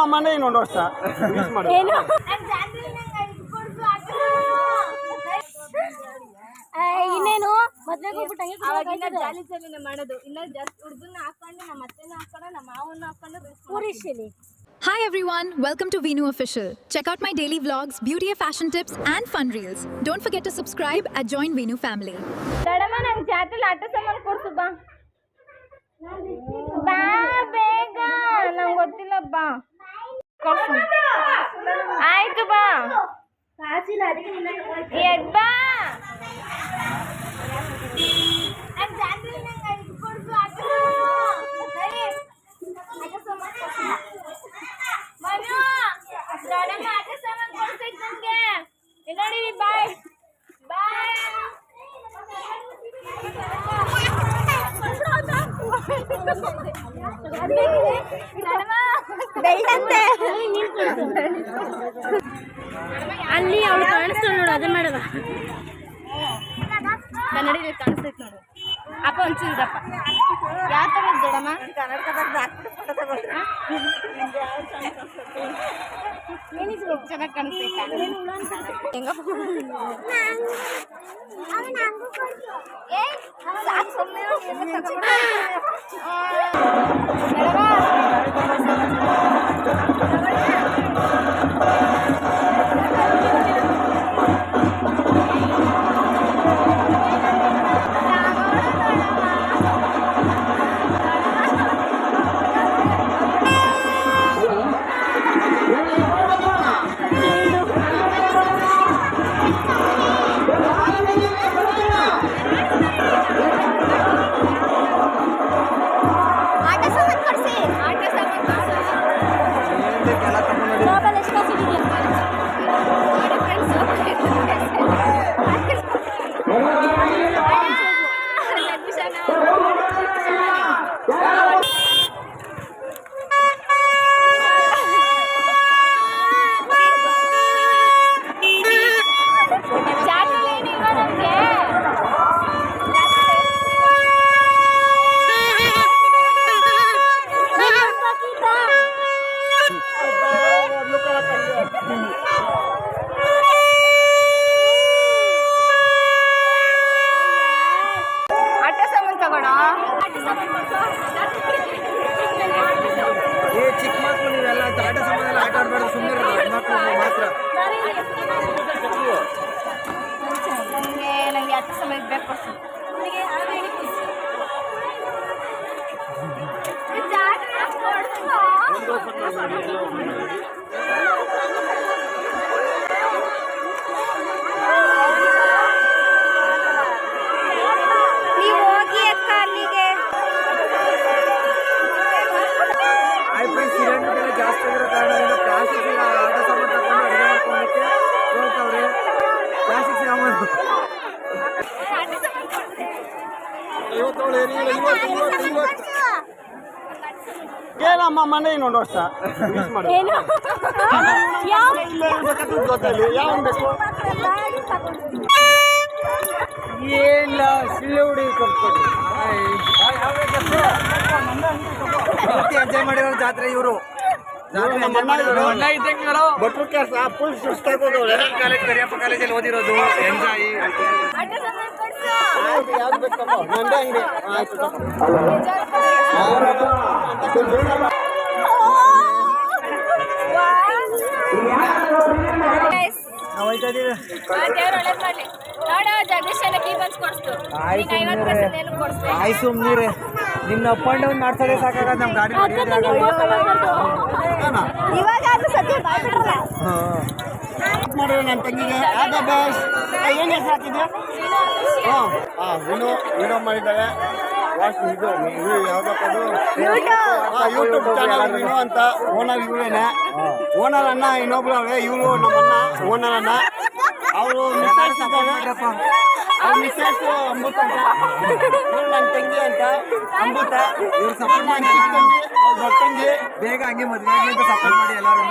ಏನಮ್ಮನೆ ಇನ್ನೊಂದು ವರ್ಷ ಮಿಸ್ ಮಾಡಿ ಏನು ಇನ್ನೇನು ಮದ್ವೆಗೆ ಹೋಗ್ಬಿಟ್ಟು ಅವಾಗಿನ ಜಾಲಿ ಜಾಲಿನ ಮಾಡೋದು. ಇನ್ನ ಜಾಸ್ತಿ ಹುಡುಗನ್ನ ಹಾಕೊಂಡು ನಮ್ಮ ಅತ್ತೆನ ಹಾಕೊಂಡು ನಮ್ಮ ಮಾವನ್ನ ಹಾಕೊಂಡು ಪೂರಿಶಿಲಿ. Hi everyone, welcome to Veenu Official. Check out my daily vlogs, beauty and fashion tips and fun reels. Don't forget to subscribe and join Veenu family. ದಡಮ್ಮ ನಂಗೆ ಜಾತ್ರೆಲಿ ಆಟ ಸಾಮಾನು ಕೊಡ್ಸು ಬಾ ಬಾ ಬೇಗ, ನಂಗೆ ಗೊತ್ತಿಲ್ಲ ಬಾ ಕೊಡ್ಸು. ಆಯ್ತು ಬಾ ಎದ್ ಬಾ. ನೋಡಿ ಬಾಯ್ ಬಾಯ್. ಅಲ್ಲಿ ಅವಳು ಕಾಣಿಸ್ತಾಳೆ ನೋಡು, ಅದೇ ಮಾಡವ ಕನ್ನಡಿ ಕಾಣಿಸ್ತೈತೆ ನೋಡು. ಅಪ್ಪ ಒಂಚೂರು ಇದಪ್ಪ. ಯಾವ ಥರ ದೊಡ್ಡಮ್ಮ ಚೆನ್ನಾಗಿ ಕಾಣಿಸ್ತೈತೆ. ಹೆಂಗಪ್ಪ ಚಿಕ್ಕ ಮಕ್ಕಳು ನೀವೆಲ್ಲ ಆಟ ಸಾಮಾನೆಲ್ಲ ಆಟ ಆಡ್ಬಾರ್ದು, ಸುಮ್ಮನೆ ಮಕ್ಕಳು ಮಾತ್ರ. ನಂಗೆ ಆಟ ಸಮಯ ಬೇಕು. ನೀವು ಹೋಗಿ ಅಕ್ಕ ಅಲ್ಲಿಗೆ. ಸಿಲಿಂಡರ್ ಜಾಸ್ತಿ ಆಗಿರೋ ಕಾರಣದಿಂದ ಪ್ಲಾಸ್ಟಿಕ್ ಆಟ ಸಾಮಾನು ತಗೊಂಡು ಅಡುಗೆ ಮಾಡ್ಕೊಳ್ಳೋಕ್ಕೆ ಹೋಗ್ತಾವ್ರೆ. ಪ್ಲಾಸ್ಟಿಕ್ ಸಾಮಾನು ಏನಮ್ಮ ಮನೆ ಇನ್ನೊಂದು ವರ್ಷ ಮಿಸ್ ಮಾಡಿ ಏನು ಗೊತ್ತಲ್ಲಿ ಯಾವ ಬೇಕು ಏನಿಲ್ಲ ಸಿಳ್ಳೆ ಹುಡಿ ಕೊಟ್ಕೊಡಿ. ಎಂಜಾಯ್ ಮಾಡಿರೋ ಜಾತ್ರೆ ಇವರು ಭಟ್ರು ಕೆಲಸ ಫುಲ್ ಸುಸ್ತಾಗೋದವ್ರೆ. ಕರಿಯಪ್ಪ ಕಾಲೇಜಲ್ಲಿ ಓದಿರೋದು ಎಂಜಾಯ್. ಯಾವ್ದು ಬೇಕಮ್ಮ ನಂದೇ ಅಂಗಡಿ ಆಯ್ತು. ನಾವು ಹೋಯ್ತಾ ಇದೀವಿ. ಆಯ್ ಸುಮ್ನಿರಿ, ನಿನ್ನ ಅಪ್ ಅಂಡ್ ಡೌನ್ ಮಾಡ್ಸೋದೇ ಸಾಕಾಗದ ನಮ್ಮ ಗಾಡಿ ಮಾಡಿರೋ ನನ್ನ ತಂಗಿಗೆ ಆದ ಬೇಸ್. ಏನು ಹೆಸರು ಹಾಕಿದ್ಯಾ? ವಿನೋ ಮಾಡಿದ್ದಾರೆ. ಇದು ಯಾವ್ದಕ್ಕದು ಯೂಟ್ಯೂಬ್ ಚಾನಲ್ ವಿನೋ ಅಂತ. ಓನರ್ ಇವರೇನೆ, ಓನರ್ ಅಣ್ಣ ಇನ್ನೊಬ್ರು ಅವರೇ. ಇವರು ನಮ್ಮನ್ನ ಓನರ್ ಅಣ್ಣ. ಅವರು ಮಿಸ್ಸಸ್ ಇದ್ದಾರೆ. ಅವ್ರ ಮಿಸ್ಸಸ್ ಅಮೃತ ಅಂತ, ಇವ್ರು ನನ್ನ ತಂಗಿ ಅಂತ ಅಮೃತ. ಇವ್ರು ಸಪೋರ್ಟ್ ಮಾಡಿ ತಂಗಿ, ಅವ್ರ ದೊಡ್ಡ ತಂಗಿ ಬೇಗ ಹಂಗೆ ಮದುವೆ ಆಗಿ ಅಂತ ಸಪೋರ್ಟ್ ಮಾಡಿ ಎಲ್ಲರೂ.